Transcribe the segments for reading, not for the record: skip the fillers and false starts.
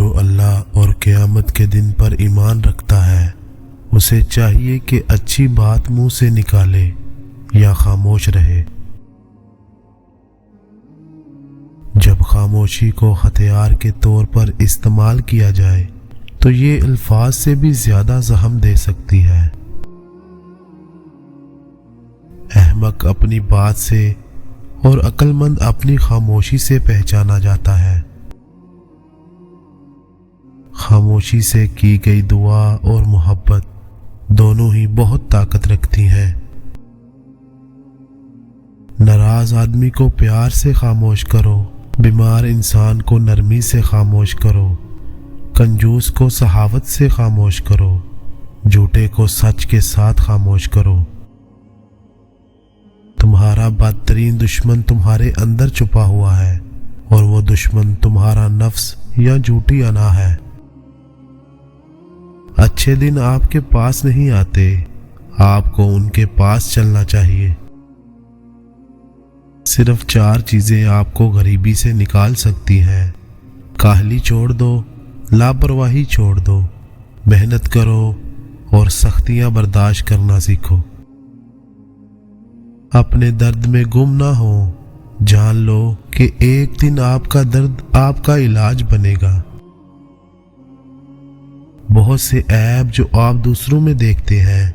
جو اللہ اور قیامت کے دن پر ایمان رکھتا ہے اسے چاہیے کہ اچھی بات منہ سے نکالے یا خاموش رہے۔ جب خاموشی کو ہتھیار کے طور پر استعمال کیا جائے تو یہ الفاظ سے بھی زیادہ زخم دے سکتی ہے۔ احمق اپنی بات سے اور عقل مند اپنی خاموشی سے پہچانا جاتا ہے۔ خاموشی سے کی گئی دعا اور محبت دونوں ہی بہت طاقت رکھتی ہیں۔ ناراض آدمی کو پیار سے خاموش کرو، بیمار انسان کو نرمی سے خاموش کرو، کنجوس کو سخاوت سے خاموش کرو، جھوٹے کو سچ کے ساتھ خاموش کرو۔ تمہارا بدترین دشمن تمہارے اندر چھپا ہوا ہے اور وہ دشمن تمہارا نفس یا جھوٹی انا ہے۔ اچھے دن آپ کے پاس نہیں آتے، آپ کو ان کے پاس چلنا چاہیے۔ صرف 4 چیزیں آپ کو غریبی سے نکال سکتی ہیں۔ کاہلی چھوڑ دو، لاپرواہی چھوڑ دو، محنت کرو اور سختیاں برداشت کرنا سیکھو۔ اپنے درد میں گم نہ ہو، جان لو کہ ایک دن آپ کا درد آپ کا علاج بنے گا۔ بہت سے عیب جو آپ دوسروں میں دیکھتے ہیں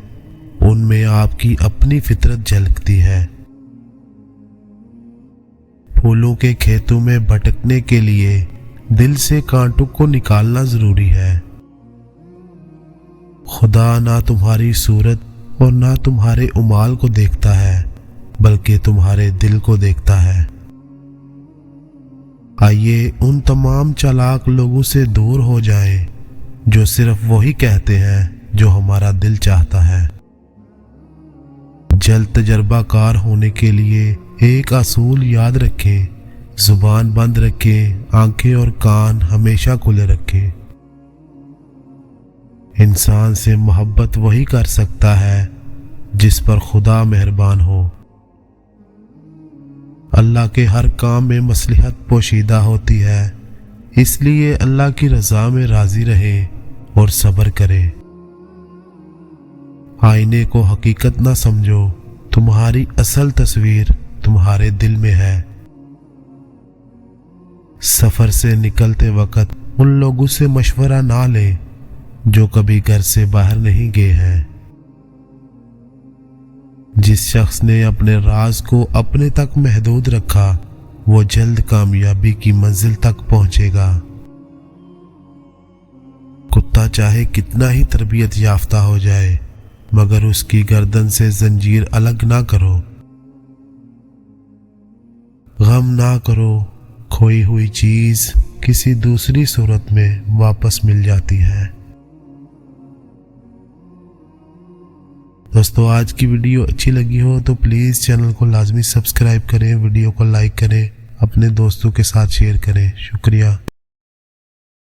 ان میں آپ کی اپنی فطرت جھلکتی ہے۔ پھولوں کے کھیتوں میں بھٹکنے کے لیے دل سے کانٹوں کو نکالنا ضروری ہے۔ خدا نہ تمہاری صورت اور نہ تمہارے اعمال کو دیکھتا ہے بلکہ تمہارے دل کو دیکھتا ہے۔ آئیے ان تمام چالاک لوگوں سے دور ہو جائیں جو صرف وہی کہتے ہیں جو ہمارا دل چاہتا ہے۔ جلد تجربہ کار ہونے کے لیے ایک اصول یاد رکھیں، زبان بند رکھیں، آنکھیں اور کان ہمیشہ کھلے رکھیں۔ انسان سے محبت وہی کر سکتا ہے جس پر خدا مہربان ہو۔ اللہ کے ہر کام میں مصلحت پوشیدہ ہوتی ہے، اس لیے اللہ کی رضا میں راضی رہیں اور صبر کریں۔ آئینے کو حقیقت نہ سمجھو، تمہاری اصل تصویر تمہارے دل میں ہے۔ سفر سے نکلتے وقت ان لوگوں سے مشورہ نہ لیں جو کبھی گھر سے باہر نہیں گئے ہیں۔ جس شخص نے اپنے راز کو اپنے تک محدود رکھا وہ جلد کامیابی کی منزل تک پہنچے گا۔ کتا چاہے کتنا ہی تربیت یافتہ ہو جائے مگر اس کی گردن سے زنجیر الگ نہ کرو۔ غم نہ کرو، کھوئی ہوئی چیز کسی دوسری صورت میں واپس مل جاتی ہے۔ دوستو آج کی ویڈیو اچھی لگی ہو تو پلیز چینل کو لازمی سبسکرائب کریں، ویڈیو کو لائک کریں، اپنے دوستوں کے ساتھ شیئر کریں۔ شکریہ۔